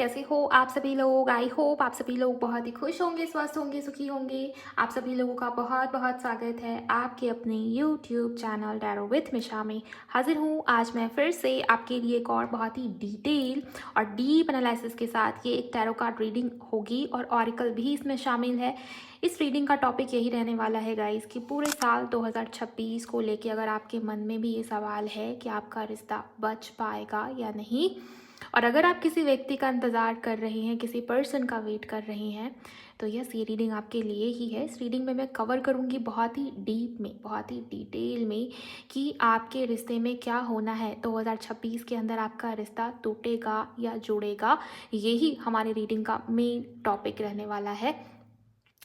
कैसे हो आप सभी लोग। आई होप आप सभी लोग बहुत ही खुश होंगे, स्वस्थ होंगे, सुखी होंगे। आप सभी लोगों का बहुत बहुत स्वागत है आपके अपने यूट्यूब चैनल टैरो विथ मिशा में। हाजिर हूँ आज मैं फिर से आपके लिए एक और बहुत ही डिटेल और डीप एनालिसिस के साथ। ये एक टैरो कार्ड रीडिंग होगी और ऑरिकल भी इसमें शामिल है। इस रीडिंग का टॉपिक यही रहने वाला है गाइस कि पूरे साल 2026 को लेके अगर आपके मन में भी ये सवाल है कि आपका रिश्ता बच पाएगा या नहीं, और अगर आप किसी व्यक्ति का इंतज़ार कर रहे हैं, किसी पर्सन का वेट कर रहे हैं, तो यस, ये रीडिंग आपके लिए ही है। इस रीडिंग में मैं कवर करूँगी बहुत ही डीप में, बहुत ही डिटेल में कि आपके रिश्ते में क्या होना है। 2026 के अंदर आपका रिश्ता टूटेगा या जुड़ेगा, यही हमारी रीडिंग का मेन टॉपिक रहने वाला है।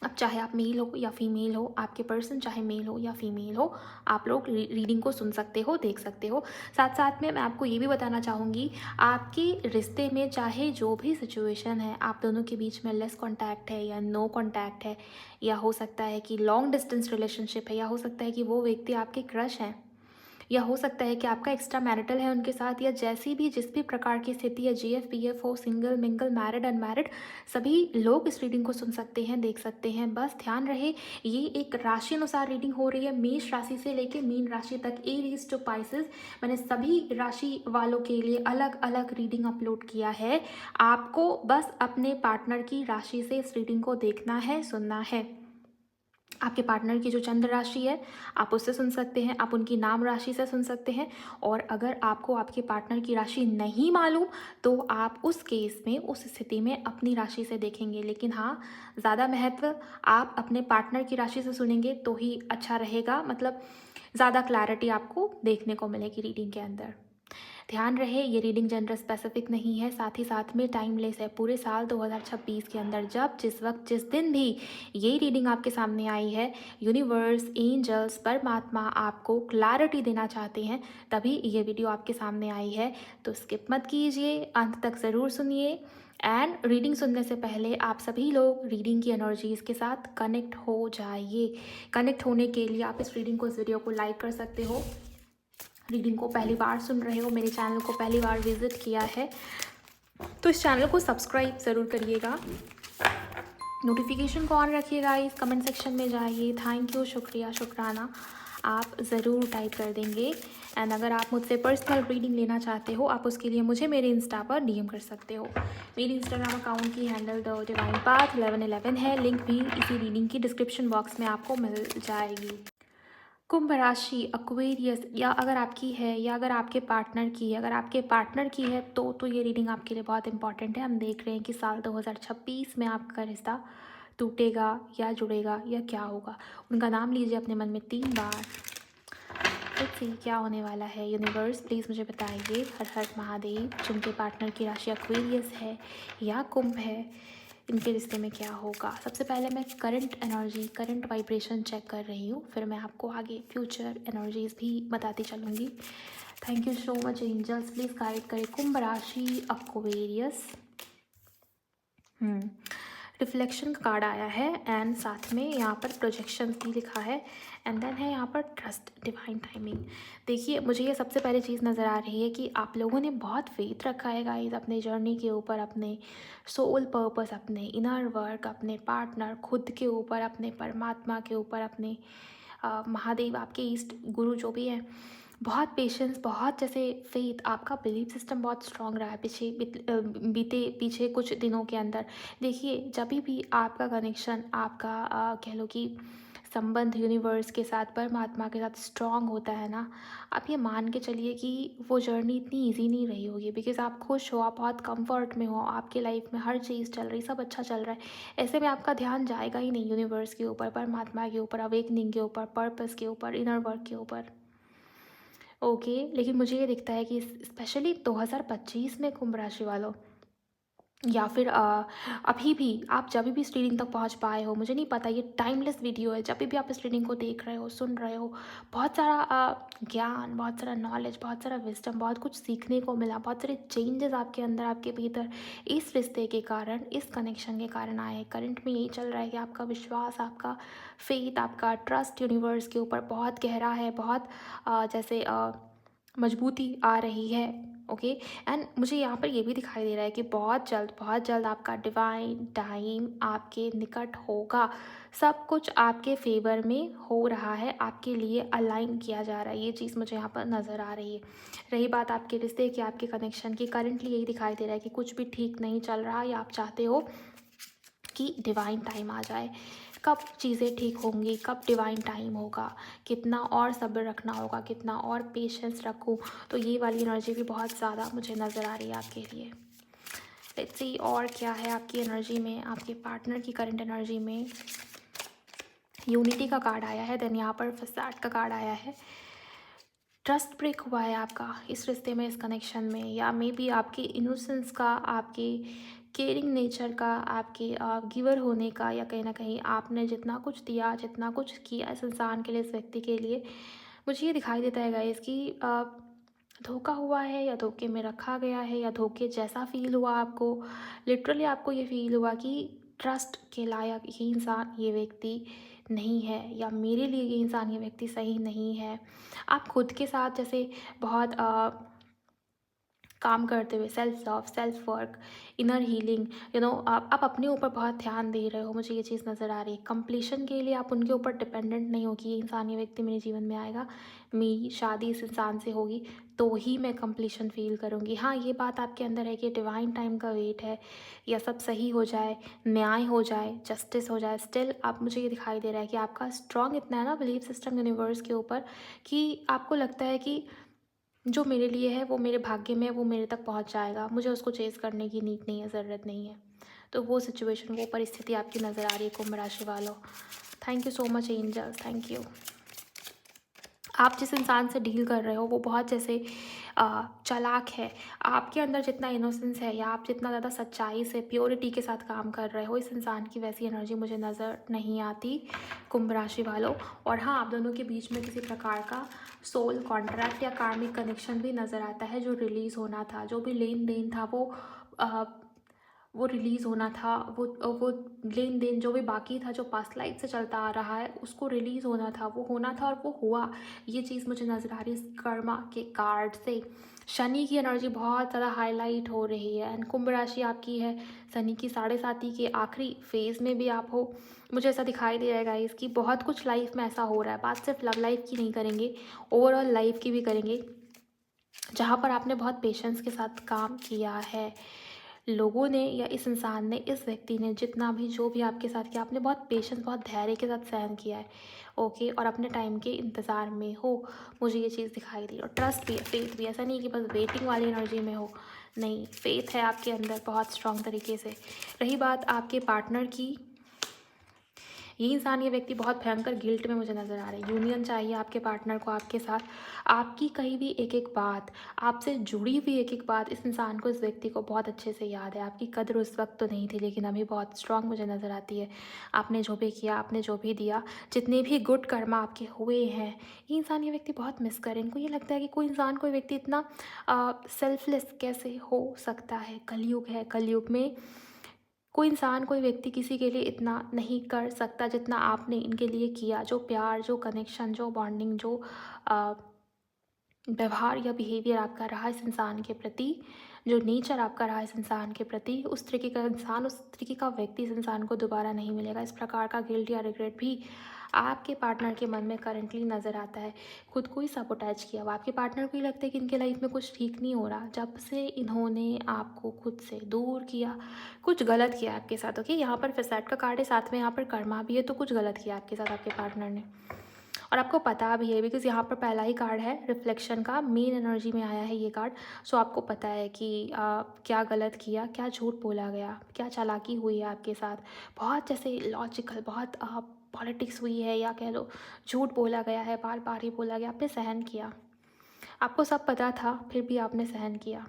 अब चाहे आप मेल हो या फीमेल हो, आपके पर्सन चाहे मेल हो या फीमेल हो, आप लोग रीडिंग को सुन सकते हो, देख सकते हो। साथ साथ में मैं आपको ये भी बताना चाहूँगी, आपके रिश्ते में चाहे जो भी सिचुएशन है, आप दोनों के बीच में लेस कॉन्टैक्ट है या नो कॉन्टैक्ट है, या हो सकता है कि लॉन्ग डिस्टेंस रिलेशनशिप है, या हो सकता है कि वो व्यक्ति आपके क्रश हैं, या हो सकता है कि आपका एक्स्ट्रा मैरिटल है उनके साथ, या जैसी भी जिस भी प्रकार की स्थिति है, जीएफ पीएफ हो, सिंगल मिंगल मैरिड अनमैरिड, सभी लोग इस रीडिंग को सुन सकते हैं, देख सकते हैं। बस ध्यान रहे, ये एक राशि अनुसार रीडिंग हो रही है, मेष राशि से लेकर मीन राशि तक, एरीज टू पाइसेस। मैंने सभी राशि वालों के लिए अलग अलग रीडिंग अपलोड किया है। आपको बस अपने पार्टनर की राशि से इस रीडिंग को देखना है, सुनना है। आपके पार्टनर की जो चंद्र राशि है, आप उससे सुन सकते हैं, आप उनकी नाम राशि से सुन सकते हैं। और अगर आपको आपके पार्टनर की राशि नहीं मालूम, तो आप उस केस में, उस स्थिति में अपनी राशि से देखेंगे। लेकिन हाँ, ज़्यादा महत्व आप अपने पार्टनर की राशि से सुनेंगे तो ही अच्छा रहेगा, मतलब ज़्यादा क्लैरिटी आपको देखने को मिलेगी रीडिंग के अंदर। ध्यान रहे, ये रीडिंग जेंडर स्पेसिफिक नहीं है, साथ ही साथ में टाइमलेस है। पूरे साल 2026 के अंदर जब, जिस वक्त, जिस दिन भी ये रीडिंग आपके सामने आई है, यूनिवर्स, एंजल्स, परमात्मा आपको क्लैरिटी देना चाहते हैं, तभी ये वीडियो आपके सामने आई है। तो स्किप मत कीजिए, अंत तक ज़रूर सुनिए। एंड रीडिंग सुनने से पहले आप सभी लोग रीडिंग की एनर्जीज़ के साथ कनेक्ट हो जाइए। कनेक्ट होने के लिए आप इस रीडिंग को, इस वीडियो को लाइक कर सकते हो। रीडिंग को पहली बार सुन रहे हो, मेरे चैनल को पहली बार विजिट किया है, तो इस चैनल को सब्सक्राइब ज़रूर करिएगा, नोटिफिकेशन को ऑन रखिएगा। इस कमेंट सेक्शन में जाइए, थैंक यू, शुक्रिया, शुक्राना आप ज़रूर टाइप कर देंगे। एंड अगर आप मुझसे पर्सनल रीडिंग लेना चाहते हो, आप उसके लिए मुझे मेरे इंस्टा पर डीएम कर सकते हो। मेरी इंस्टाग्राम अकाउंट की हैंडल द डिवाइन पाथ 1111 है, लिंक भी इसी रीडिंग की डिस्क्रिप्शन बॉक्स में आपको मिल जाएगी। कुंभ राशि, अक्वेरियस, या अगर आपकी है या अगर आपके पार्टनर की है, अगर आपके पार्टनर की है तो ये रीडिंग आपके लिए बहुत इंपॉर्टेंट है। हम देख रहे हैं कि साल 2026 में आपका रिश्ता टूटेगा या जुड़ेगा या क्या होगा। उनका नाम लीजिए अपने मन में 3 बार। लेट्स सी क्या होने वाला है। यूनिवर्स प्लीज़ मुझे बताइए, हर हर महादेव, जिनके पार्टनर की राशि अक्वेरियस है या कुंभ है, इनके रिश्ते में क्या होगा। सबसे पहले मैं current energy, current vibration check कर रही हूँ, फिर मैं आपको आगे फ्यूचर एनर्जीज भी बताती चलूँगी। Thank you so much angels, please guide करें कुंभ राशि अक्वेरियस। रिफ्लेक्शन का कार्ड आया है, एंड साथ में यहाँ पर प्रोजेक्शन भी लिखा है, एंड देन है यहाँ पर ट्रस्ट, डिवाइन टाइमिंग। देखिए, मुझे ये सबसे पहली चीज़ नज़र आ रही है कि आप लोगों ने बहुत फेथ रखा है गाइस अपने जर्नी के ऊपर, अपने सोल पर्पस, अपने इनर वर्क, अपने पार्टनर, खुद के ऊपर, अपने परमात्मा के ऊपर, अपने महादेव, आपके ईस्ट गुरु जो भी हैं। बहुत पेशेंस, बहुत जैसे फेथ, आपका बिलीफ सिस्टम बहुत स्ट्रांग रहा है बीते पीछे कुछ दिनों के अंदर। देखिए, जब भी आपका कनेक्शन, आपका कह लो कि संबंध यूनिवर्स के साथ, परमात्मा के साथ स्ट्रांग होता है ना, आप ये मान के चलिए कि वो जर्नी इतनी ईजी नहीं रही होगी, बिकॉज आप खुश हो, आप बहुत कंफर्ट में हो, आपके लाइफ में हर चीज़ चल रही, सब अच्छा चल रहा है। ऐसे में आपका ध्यान जाएगा ही नहीं यूनिवर्स के ऊपर, परमात्मा के ऊपर, अवेकनिंग के ऊपर, पर्पस के ऊपर, इनर वर्क के ऊपर। ओके, लेकिन मुझे ये दिखता है कि स्पेशली 2025 में कुंभ राशि वालों, या फिर अभी भी आप जब भी इस रीडिंग तक पहुंच पाए हो, मुझे नहीं पता, ये टाइमलेस वीडियो है, जब भी आप इस रीडिंग को देख रहे हो, सुन रहे हो, बहुत सारा ज्ञान, बहुत सारा नॉलेज, बहुत सारा विजडम, बहुत कुछ सीखने को मिला, बहुत सारे चेंजेस आपके अंदर, आपके भीतर इस रिश्ते के कारण, इस कनेक्शन के कारण आए। करंट में यही चल रहा है कि आपका विश्वास, आपका फेथ, आपका ट्रस्ट यूनिवर्स के ऊपर बहुत गहरा है, बहुत जैसे मजबूती आ रही है। ओके। एंड मुझे यहाँ पर ये भी दिखाई दे रहा है कि बहुत जल्द आपका डिवाइन टाइम आपके निकट होगा। सब कुछ आपके फेवर में हो रहा है, आपके लिए अलाइन किया जा रहा है, ये चीज़ मुझे यहाँ पर नज़र आ रही है। रही बात आपके रिश्ते की, आपके कनेक्शन की, करंटली यही दिखाई दे रहा है कि कुछ भी ठीक नहीं चल रहा या आप चाहते हो कि डिवाइन टाइम आ जाए। कब चीज़ें ठीक होंगी, कब डिवाइन टाइम होगा, कितना और सब्र रखना होगा, कितना और पेशेंस रखूँ, तो ये वाली एनर्जी भी बहुत ज़्यादा मुझे नज़र आ रही है आपके लिए। लेट्स सी और क्या है आपकी एनर्जी में, आपके पार्टनर की करंट एनर्जी में। यूनिटी का कार्ड आया है, देन यहाँ पर फसाड का कार्ड आया है। ट्रस्ट ब्रेक हुआ है आपका इस रिश्ते में, इस कनेक्शन में, या मे बी आपकी इनोसेंस का, आपके केयरिंग नेचर का, आपके गिवर होने का, या कहीं ना कहीं आपने जितना कुछ दिया, जितना कुछ किया इस इंसान के लिए, इस व्यक्ति के लिए, मुझे ये दिखाई देता है गाइस कि धोखा हुआ है या धोखे में रखा गया है या धोखे जैसा फील हुआ आपको। लिटरली आपको ये फील हुआ कि ट्रस्ट के लायक ये इंसान, ये व्यक्ति नहीं है, या मेरे लिए ये इंसान, ये व्यक्ति सही नहीं है। आप खुद के साथ जैसे बहुत काम करते हुए, self love, self work, inner healing, आप अपने ऊपर बहुत ध्यान दे रहे हो, मुझे ये चीज़ नज़र आ रही है। कंप्लीशन के लिए आप उनके ऊपर डिपेंडेंट नहीं हो कि ये इंसान, ये व्यक्ति मेरे जीवन में आएगा, मेरी शादी इस इंसान से होगी तो ही मैं कंप्लीशन फील करूँगी। हाँ, ये बात आपके अंदर है कि डिवाइन टाइम का वेट है, या सब सही हो जाए, न्याय हो जाए, जस्टिस हो जाए। स्टिल आप, मुझे ये दिखाई दे रहा है कि आपका स्ट्रॉन्ग इतना है ना बिलीफ सिस्टम यूनिवर्स के ऊपर, कि आपको लगता है कि जो मेरे लिए है वो मेरे भाग्य में है, वो मेरे तक पहुंच जाएगा, मुझे उसको चेज़ करने की नीड नहीं है, ज़रूरत नहीं है। तो वो सिचुएशन, वो परिस्थिति आपकी नज़र आ रही है कुंभ राशि वालों। Thank you so much angels, thank you. आप जिस इंसान से डील कर रहे हो वो बहुत जैसे चालाक है। आपके अंदर जितना इनोसेंस है, या आप जितना ज़्यादा सच्चाई से, प्योरिटी के साथ काम कर रहे हो, इस इंसान की वैसी एनर्जी मुझे नज़र नहीं आती कुंभ राशि वालों। और हाँ, आप दोनों के बीच में किसी प्रकार का सोल कॉन्ट्रैक्ट या कार्मिक कनेक्शन भी नज़र आता है, जो रिलीज़ होना था, जो भी लेन देन था वो रिलीज़ होना था, वो लेन देन जो भी बाकी था, जो पास्ट लाइफ से चलता आ रहा है, उसको रिलीज़ होना था, वो होना था और वो हुआ। ये चीज़ मुझे नज़र आ रही है इस कर्मा के कार्ड से। शनि की एनर्जी बहुत ज़्यादा हाईलाइट हो रही है, एंड कुंभ राशि आपकी है, शनि की 7.5 के आखिरी फेज़ में भी आप हो। मुझे ऐसा दिखाई दे रहा है गाइस कि बहुत कुछ लाइफ में ऐसा हो रहा है, बात सिर्फ लव लाइफ की नहीं करेंगे, ओवरऑल लाइफ की भी करेंगे, जहाँ पर आपने बहुत पेशेंस के साथ काम किया है। लोगों ने, या इस इंसान ने, इस व्यक्ति ने, जितना भी जो भी आपके साथ किया, आपने बहुत पेशेंस, बहुत धैर्य के साथ सहन किया है। ओके। और अपने टाइम के इंतज़ार में हो, मुझे ये चीज़ दिखाई दी। और ट्रस्ट भी है, फेथ भी, ऐसा नहीं है कि बस वेटिंग वाली एनर्जी में हो, नहीं, फेथ है आपके अंदर बहुत स्ट्रॉन्ग तरीके से। रही बात आपके पार्टनर की, ये इंसान, ये व्यक्ति बहुत भयंकर गिल्ट में मुझे नज़र आ रहा है। यूनियन चाहिए आपके पार्टनर को आपके साथ। आपकी कही भी एक एक बात, आपसे जुड़ी हुई एक एक बात इस इंसान को, इस व्यक्ति को बहुत अच्छे से याद है। आपकी कदर उस वक्त तो नहीं थी, लेकिन अभी बहुत स्ट्रांग मुझे नज़र आती है। आपने जो भी किया, आपने जो भी दिया, जितने भी गुड कर्मा आपके हुए हैं, ये इंसान, ये व्यक्ति बहुत मिस करे। इनको ये लगता है कि कोई इंसान, कोई व्यक्ति इतना सेल्फलेस कैसे हो सकता है। कलयुग है, कलयुग में कोई इंसान, कोई व्यक्ति किसी के लिए इतना नहीं कर सकता जितना आपने इनके लिए किया। जो प्यार, जो कनेक्शन, जो बॉन्डिंग, जो अ, व्यवहार या बिहेवियर आपका रहा इस इंसान के प्रति, जो नेचर आपका रहा इस इंसान के प्रति, उस तरीके का इंसान, उस तरीके का व्यक्ति इस इंसान को दोबारा नहीं मिलेगा। इस प्रकार का गिल्ट या रिग्रेट भी आपके पार्टनर के मन में करंटली नज़र आता है। खुद को ही सबोटाइज किया हुआ, आपके पार्टनर को ही लगता है कि इनके लाइफ में कुछ ठीक नहीं हो रहा। जब से इन्होंने आपको खुद से दूर किया, कुछ गलत किया आपके साथ। ओके, यहाँ पर फिसैट का कार्ड है, साथ में यहाँ पर कर्मा भी है, तो कुछ गलत किया आपके साथ आपके पार्टनर ने, और आपको पता भी है, बिकॉज़ यहाँ पर पहला ही कार्ड है रिफ्लेक्शन का, मेन एनर्जी में आया है ये कार्ड। सो आपको पता है कि क्या गलत किया, क्या झूठ बोला गया, क्या चालाकी हुई है आपके साथ। बहुत जैसे लॉजिकल, बहुत पॉलिटिक्स हुई है, या कह लो झूठ बोला गया है, बार बार ही बोला गया, आपने सहन किया। आपको सब पता था, फिर भी आपने सहन किया।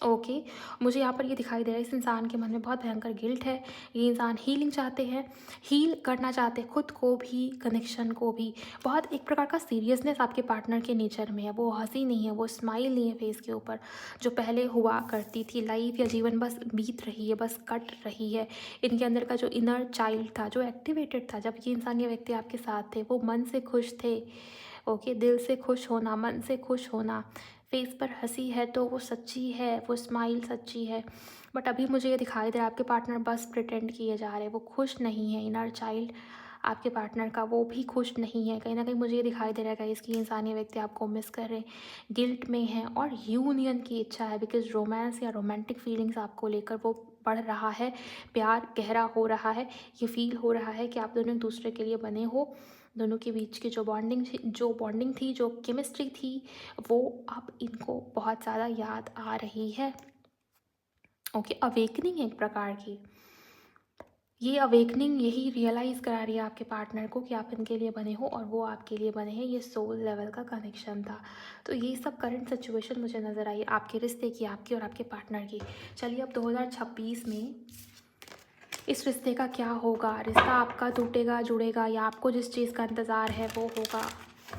ओके। मुझे यहाँ पर ये दिखाई दे रहा है इस इंसान के मन में बहुत भयंकर गिल्ट है। ये इंसान हीलिंग चाहते हैं, हील करना चाहते हैं खुद को भी, कनेक्शन को भी। बहुत एक प्रकार का सीरियसनेस आपके पार्टनर के नेचर में है। वो हंसी नहीं है, वो स्माइल नहीं है फेस के ऊपर, जो पहले हुआ करती थी। लाइफ या जीवन बस बीत रही है, बस कट रही है। इनके अंदर का जो इनर चाइल्ड था, जो एक्टिवेटेड था जब ये इंसान, ये व्यक्ति आपके साथ थे, वो मन से खुश थे, ओके, दिल से खुश होना, मन से खुश होना, फेस पर हंसी है तो वो सच्ची है, वो स्माइल सच्ची है। बट अभी मुझे ये दिखाई दे रहा है आपके पार्टनर बस प्रिटेंड किए जा रहे हैं, वो खुश नहीं है। इनर चाइल्ड आपके पार्टनर का वो भी खुश नहीं है। कहीं ना कहीं मुझे ये दिखाई दे रहा है गाइस कि इंसानी व्यक्ति आपको मिस कर रहे हैं, गिल्ट में है और यूनियन की इच्छा है। बिकॉज रोमांस या रोमांटिक फीलिंग्स आपको लेकर वो बढ़ रहा है, प्यार गहरा हो रहा है। ये फील हो रहा है कि आप दोनों एक दूसरे के लिए बने हो। दोनों के बीच की जो बॉन्डिंग थी, जो केमिस्ट्री थी, वो अब इनको बहुत ज़्यादा याद आ रही है। ओके, अवेकनिंग है एक प्रकार की। ये अवेकनिंग यही रियलाइज़ करा रही है आपके पार्टनर को कि आप इनके लिए बने हो और वो आपके लिए बने हैं। ये सोल लेवल का कनेक्शन था। तो ये सब करंट सिचुएशन मुझे नज़र आई आपके रिश्ते की, आपकी और आपके पार्टनर की। चलिए अब 2026 में इस रिश्ते का क्या होगा? रिश्ता आपका टूटेगा, जुड़ेगा, या आपको जिस चीज़ का इंतज़ार है वो होगा,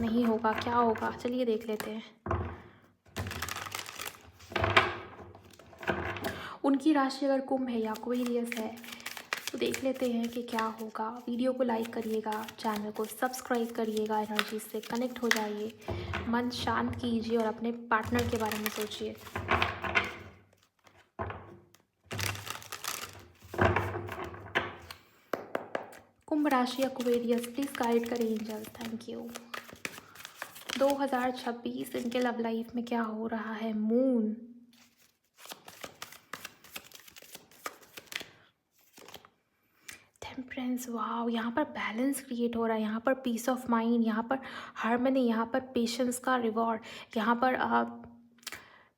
नहीं होगा, क्या होगा? चलिए देख लेते हैं। उनकी राशि अगर कुंभ है या एक्वेरियस है तो देख लेते हैं कि क्या होगा। वीडियो को लाइक करिएगा, चैनल को सब्सक्राइब करिएगा, एनर्जी से कनेक्ट हो जाइए, मन शांत कीजिए और अपने पार्टनर के बारे में सोचिए। कुंभ राशि एक्वेरियस, प्लीज़ गाइड करें एंजल्स, थैंक यू। 2026 इनके लव लाइफ में क्या हो रहा है? मून, टेम्परेंस, वाव, यहाँ पर बैलेंस क्रिएट हो रहा है, यहाँ पर पीस ऑफ माइंड, यहाँ पर हार्मनी, यहाँ पर पेशेंस का रिवॉर्ड, यहाँ पर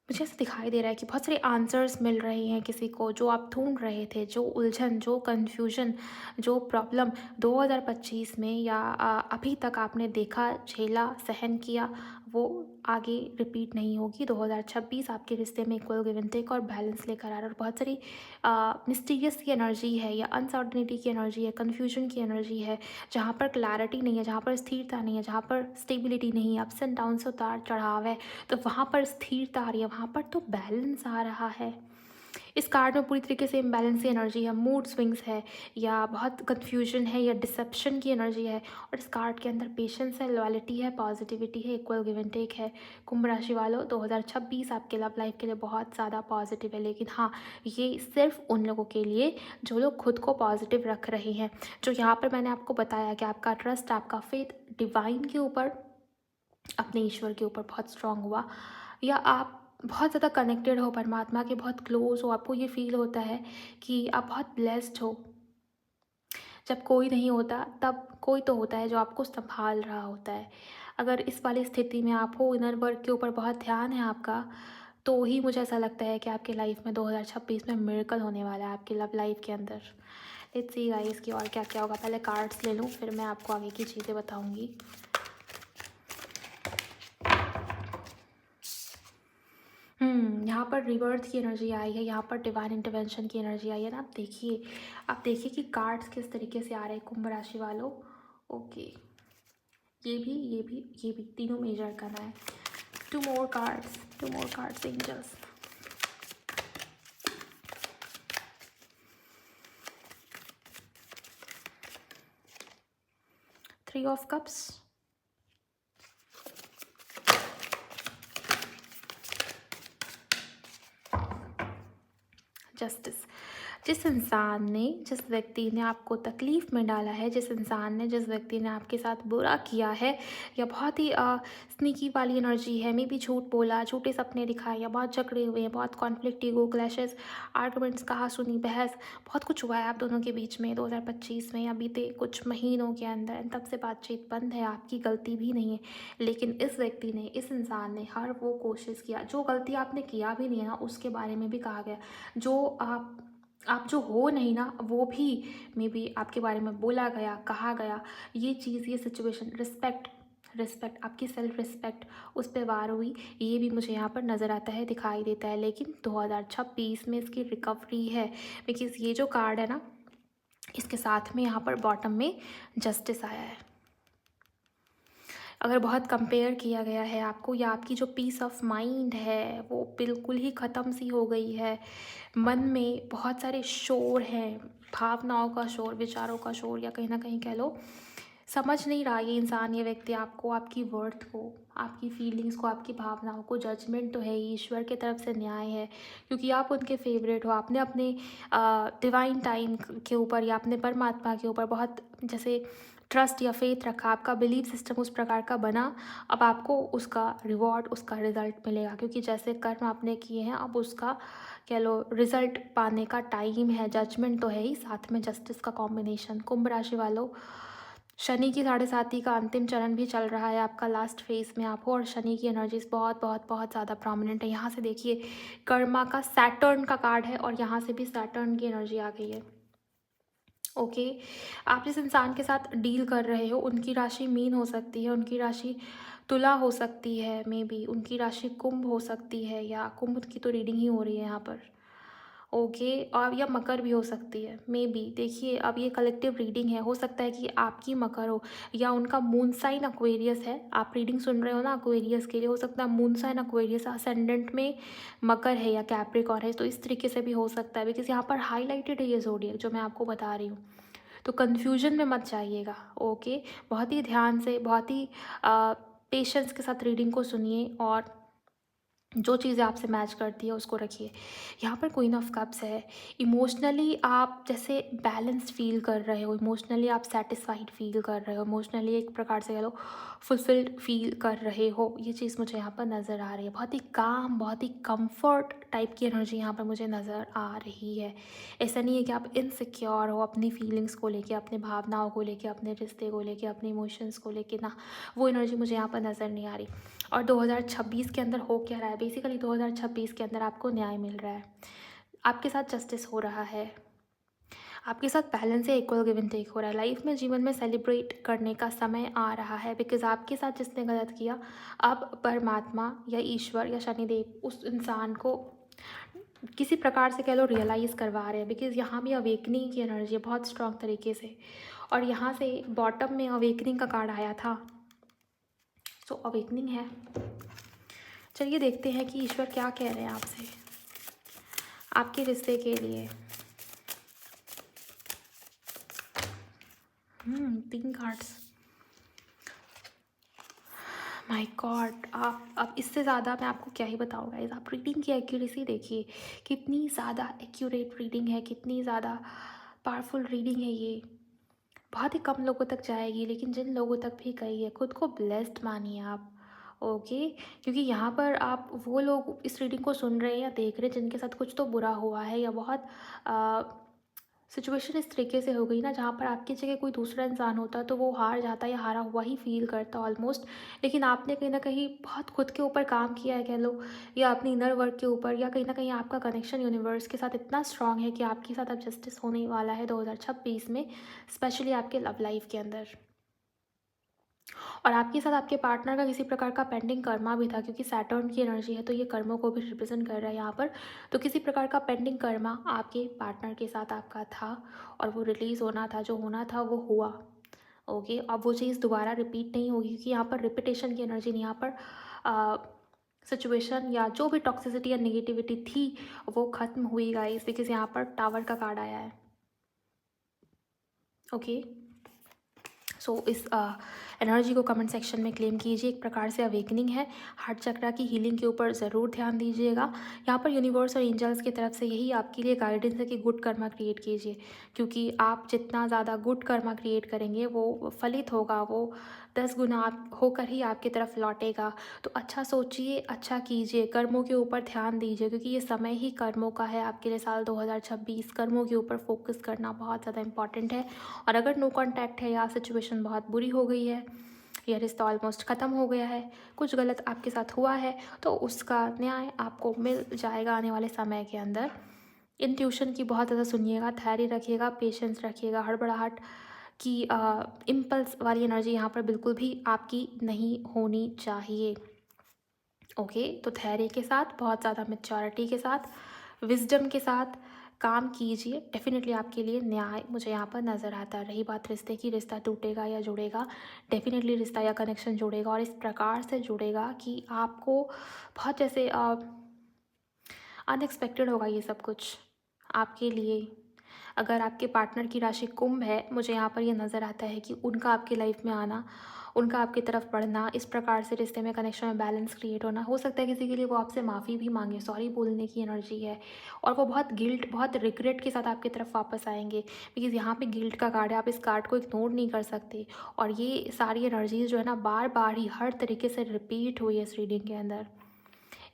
मुझे ऐसा दिखाई दे रहा है कि बहुत सारे आंसर्स मिल रहे हैं किसी को, जो आप ढूंढ रहे थे, जो उलझन, जो कन्फ्यूजन, जो प्रॉब्लम 2025 में या अभी तक आपने देखा, झेला, सहन किया, वो आगे रिपीट नहीं होगी। 2026 आपके रिश्ते में इक्वल गिव एंड टेक और बैलेंस लेकर आ रहा है। और बहुत सारी मिस्टीरियस की एनर्जी है या अनसर्टनिटी की एनर्जी है, कन्फ्यूजन की एनर्जी है, जहाँ पर क्लैरिटी नहीं है, जहाँ पर स्थिरता नहीं है, जहाँ पर स्टेबिलिटी नहीं है, अप्स एंड डाउन्स, उतार चढ़ाव है, तो वहाँ पर स्थिरता आ रही है, वहाँ पर तो बैलेंस आ रहा है। इस कार्ड में पूरी तरीके से इम्बैलेंस की एनर्जी है, मूड स्विंग्स है, या बहुत कन्फ्यूजन है, या डिसेप्शन की एनर्जी है। और इस कार्ड के अंदर पेशेंस है, लॉयल्टी है, पॉजिटिविटी है, इक्वल गिव एंड टेक है। कुंभ राशि वालों, 2026 आपके लव लाइफ के लिए बहुत ज़्यादा पॉजिटिव है। लेकिन हाँ, ये सिर्फ उन लोगों के लिए जो लोग खुद को पॉजिटिव रख रहे हैं। जो यहाँ पर मैंने आपको बताया कि आपका ट्रस्ट, आपका फेथ डिवाइन के ऊपर, अपने ईश्वर के ऊपर बहुत स्ट्रांग हुआ, या आप बहुत ज़्यादा कनेक्टेड हो परमात्मा के, बहुत क्लोज हो, आपको ये फील होता है कि आप बहुत ब्लेस्ड हो। जब कोई नहीं होता तब कोई तो होता है जो आपको संभाल रहा होता है। अगर इस वाली स्थिति में आप हो, इनर वर्क के ऊपर बहुत ध्यान है आपका, तो ही मुझे ऐसा लगता है कि आपकी लाइफ में 2026 में मिरेकल होने वाला है आपकी लव लाइफ के अंदर। लेट्स सी गाइस कि और क्या क्या होगा। पहले कार्ड्स ले लूँ, फिर मैं आपको आगे की चीज़ें बताऊँगी। यहाँ पर रिवर्थ की एनर्जी आई है, यहाँ पर डिवाइन इंटरवेंशन की एनर्जी आई है ना। आप देखिए कि कार्ड्स किस तरीके से आ रहे हैं कुंभ राशि वालों। ओके, ये भी तीनों मेजर करना है। Two more cards angels. 3 of cups, justice. जिस व्यक्ति ने आपको तकलीफ़ में डाला है, जिस व्यक्ति ने आपके साथ बुरा किया है, या बहुत ही स्नीकी वाली एनर्जी है, मे बी झूठ बोला, झूठे सपने दिखाए, या बहुत झगड़े हुए हैं, बहुत कॉन्फ्लिक्ट, ईगो क्लैशेस, आर्गुमेंट्स, कहा सुनी बहस, बहुत कुछ हुआ है आप दोनों के बीच में 2025 में या बीते कुछ महीनों के अंदर। तब से बातचीत बंद है, आपकी गलती भी नहीं है। लेकिन इस व्यक्ति ने, इस इंसान ने हर वो कोशिश किया, जो गलती आपने किया भी नहीं है ना, उसके बारे में भी कहा गया। जो आप जो हो नहीं ना, वो भी मे बी आपके बारे में बोला गया, कहा गया। ये चीज़, ये सिचुएशन, रिस्पेक्ट, आपकी सेल्फ रिस्पेक्ट, उस पर वार हुई। ये भी मुझे यहाँ पर नज़र आता है, दिखाई देता है। लेकिन 2026 में इसकी रिकवरी है। बिकॉज़ ये जो कार्ड है ना, इसके साथ में यहाँ पर बॉटम में जस्टिस आया है। अगर बहुत कंपेयर किया गया है आपको, या आपकी जो पीस ऑफ माइंड है वो बिल्कुल ही ख़त्म सी हो गई है, मन में बहुत सारे शोर हैं, भावनाओं का शोर, विचारों का शोर, या कहीं ना कहीं कह लो समझ नहीं रहा ये इंसान, ये व्यक्ति आपको, आपकी वर्थ को, आपकी फीलिंग्स को, आपकी भावनाओं को। जजमेंट तो है ही, ईश्वर की तरफ से न्याय है, क्योंकि आप उनके फेवरेट हो। आपने अपने डिवाइन टाइम के ऊपर या अपने परमात्मा के ऊपर बहुत जैसे ट्रस्ट या फेथ रखा, आपका बिलीफ सिस्टम उस प्रकार का बना। अब आपको उसका रिवॉर्ड, उसका रिजल्ट मिलेगा, क्योंकि जैसे कर्म आपने किए हैं अब उसका कह लो रिजल्ट पाने का टाइम है। जजमेंट तो है ही, साथ में जस्टिस का कॉम्बिनेशन। कुंभ राशि वालों, शनि की 7.5 का अंतिम चरण भी चल रहा है, आपका लास्ट फेज में आप हो, और शनि की एनर्जीज बहुत बहुत बहुत ज़्यादा प्रोमिनेंट है। यहाँ से देखिए कर्मा का सैटर्न का कार्ड है, और यहाँ से भी सैटर्न की एनर्जी आ गई है। ओके, आप जिस इंसान के साथ डील कर रहे हो उनकी राशि मीन हो सकती है, उनकी राशि तुला हो सकती है, मे बी उनकी राशि कुंभ हो सकती है, या कुंभ की तो रीडिंग ही हो रही है यहाँ पर। ओके, और या मकर भी हो सकती है, मे बी। देखिए अब ये कलेक्टिव रीडिंग है, हो सकता है कि आपकी मकर हो, या उनका मून साइन अक्वेरियस है। आप रीडिंग सुन रहे हो ना अक्वेरियस के लिए, हो सकता है मून साइन अक्वेरियस असेंडेंट में मकर है या कैप्रिकॉर्न है, तो इस तरीके से भी हो सकता है, बिकॉज यहाँ पर हाईलाइटेड है ये ज़ोडिएक जो मैं आपको बता रही हूँ। तो कन्फ्यूजन में मत जाइएगा। ओके, बहुत ही ध्यान से, बहुत ही पेशेंस के साथ रीडिंग को सुनिए, और जो चीज़ें आपसे मैच करती है उसको रखिए। यहाँ पर क्वीन ऑफ कप्स है। इमोशनली आप जैसे बैलेंस्ड फील कर रहे हो, इमोशनली आप सेटिस्फाइड फील कर रहे हो, इमोशनली एक प्रकार से कह लो फुलफिल्ड फील कर रहे हो, ये चीज़ मुझे यहाँ पर नज़र आ रही है। बहुत ही काम, बहुत ही कंफर्ट टाइप की एनर्जी यहाँ पर मुझे नज़र आ रही है। ऐसा नहीं है कि आप इनसिक्योर हो अपनी फीलिंग्स को लेके, अपने भावनाओं को लेके, अपने रिश्ते को लेके, अपने इमोशंस को लेके, ना, वो एनर्जी मुझे यहाँ पर नज़र नहीं आ रही। और 2026 के अंदर हो क्या रहा है, बेसिकली 2026 के अंदर आपको न्याय मिल रहा है, आपके साथ जस्टिस हो रहा है, आपके साथ बैलेंस से इक्वल गिव एंड टेक हो रहा है। लाइफ में, जीवन में सेलिब्रेट करने का समय आ रहा है, बिकॉज आपके साथ जिसने गलत किया, अब परमात्मा या ईश्वर या शनिदेव उस इंसान को किसी प्रकार से कह लो रियलाइज़ करवा रहे हैं, बिकॉज यहाँ भी अवेकनिंग की एनर्जी है बहुत स्ट्रॉन्ग तरीके से, और यहाँ से बॉटम में अवेकनिंग का कार्ड आया था, सो अवेकनिंग है। चलिए देखते हैं कि ईश्वर क्या कह रहे हैं आपसे, आपके रिश्ते के लिए। 3 कार्ड्स, माय गॉड। आप अब इससे ज़्यादा मैं आपको क्या ही बताऊँ गाइस। आप रीडिंग की एक्यूरेसी देखिए, कितनी ज़्यादा एक्यूरेट रीडिंग है, कितनी ज़्यादा पावरफुल रीडिंग है ये। बहुत ही कम लोगों तक जाएगी, लेकिन जिन लोगों तक भी गई है खुद को ब्लेस्ड मानिए आप। ओके, क्योंकि यहाँ पर आप वो लोग इस रीडिंग को सुन रहे हैं या देख रहे हैं जिनके साथ कुछ तो बुरा हुआ है, या बहुत सिचुएशन इस तरीके से हो गई ना जहाँ पर आपकी जगह कोई दूसरा इंसान होता तो वो हार जाता या हारा हुआ ही फील करता ऑलमोस्ट। लेकिन आपने कहीं ना कहीं बहुत खुद के ऊपर काम किया है कह लो, या अपनी इनर वर्क के ऊपर, या कहीं ना कहीं आपका कनेक्शन यूनिवर्स के साथ इतना स्ट्रांग है कि आपके साथ अब जस्टिस होने वाला है 2026 में, स्पेशली आपके लव लाइफ के अंदर। और आपके साथ आपके पार्टनर का किसी प्रकार का पेंडिंग कर्मा भी था, क्योंकि सैटर्न की एनर्जी है तो ये कर्मों को भी रिप्रेजेंट कर रहा है यहाँ पर। तो किसी प्रकार का पेंडिंग कर्मा आपके पार्टनर के साथ आपका था, और वो रिलीज़ होना था, जो होना था वो हुआ। ओके, अब वो चीज़ दोबारा रिपीट नहीं होगी, क्योंकि यहाँ पर रिपीटेशन की एनर्जी नहीं, यहाँ पर सिचुएशन या जो भी टॉक्सिसिटी या नेगेटिविटी थी वो ख़त्म हुई गाइस, बिकॉज यहाँ पर टावर का कार्ड आया है। ओके, सो इस एनर्जी को कमेंट सेक्शन में क्लेम कीजिए। एक प्रकार से अवेकनिंग है, हार्ट चक्रा की हीलिंग के ऊपर ज़रूर ध्यान दीजिएगा। यहाँ पर यूनिवर्स और एंजल्स की तरफ से यही आपके लिए गाइडेंस है कि गुड कर्मा क्रिएट कीजिए, क्योंकि आप जितना ज़्यादा गुड कर्मा क्रिएट करेंगे वो फलित होगा, वो 10 गुना होकर ही आपकी तरफ लौटेगा। तो अच्छा सोचिए, अच्छा कीजिए, कर्मों के ऊपर ध्यान दीजिए, क्योंकि ये समय ही कर्मों का है आपके लिए। साल 2026 कर्मों के ऊपर फोकस करना बहुत ज़्यादा इंपॉर्टेंट है। और अगर नो कॉन्टैक्ट है या सिचुएशन बहुत बुरी हो गई है, या रिश्ता ऑलमोस्ट ख़त्म हो गया है, कुछ गलत आपके साथ हुआ है, तो उसका न्याय आपको मिल जाएगा आने वाले समय के अंदर। इंट्यूशन की बहुत ज़्यादा सुनिएगा, धैर्य रखिएगा, पेशेंस रखिएगा। हड़बड़ाहट की इम्पल्स वाली एनर्जी यहाँ पर बिल्कुल भी आपकी नहीं होनी चाहिए। ओके, तो धैर्य के साथ, बहुत ज़्यादा मैच्योरिटी के साथ, विजडम के साथ काम कीजिए। डेफिनेटली आपके लिए न्याय मुझे यहाँ पर नज़र आता है। रही बात रिश्ते की, रिश्ता टूटेगा या जुड़ेगा, डेफिनेटली रिश्ता या कनेक्शन जुड़ेगा, और इस प्रकार से जुड़ेगा कि आपको बहुत जैसे अनएक्सपेक्टेड होगा ये सब कुछ आपके लिए। अगर आपके पार्टनर की राशि कुंभ है, मुझे यहाँ पर ये नज़र आता है कि उनका आपकी लाइफ में आना, उनका आपकी तरफ बढ़ना, इस प्रकार से रिश्ते में कनेक्शन में बैलेंस क्रिएट होना, हो सकता है किसी के लिए वो आपसे माफ़ी भी मांगे, सॉरी बोलने की एनर्जी है और वो बहुत गिल्ट, बहुत रिग्रेट के साथ आपकी तरफ वापस आएंगे, बिकॉज़ यहाँ पे गिल्ट का कार्ड है, आप इस कार्ड को इग्नोर नहीं कर सकते। और ये सारी एनर्जीज जो है ना, बार बार ही हर तरीके से रिपीट हुई है इस रीडिंग के अंदर।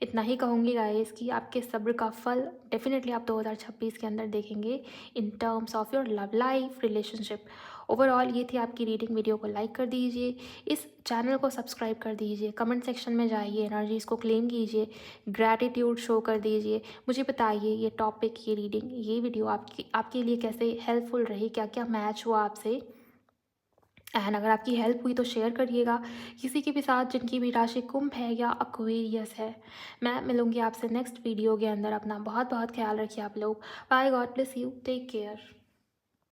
इतना ही कहूँगी गाइस कि आपके सब्र का फल डेफिनेटली आप 2026 के अंदर देखेंगे in terms of your love life, relationship. Overall ये थी आपकी रीडिंग। वीडियो को लाइक कर दीजिए, इस चैनल को सब्सक्राइब कर दीजिए, कमेंट सेक्शन में जाइए, एनर्जीज़ को क्लेम कीजिए, ग्रैटिट्यूड शो कर दीजिए। मुझे बताइए ये टॉपिक, ये रीडिंग, ये वीडियो आपके लिए कैसे हेल्पफुल रही, क्या क्या मैच हुआ आपसे। एंड अगर आपकी हेल्प हुई तो शेयर करिएगा किसी के भी साथ जिनकी भी राशि कुंभ है या अक्वेरियस है। मैं मिलूंगी आपसे नेक्स्ट वीडियो के अंदर। अपना बहुत बहुत ख्याल रखिए आप लोग। Bye, God bless you, take care.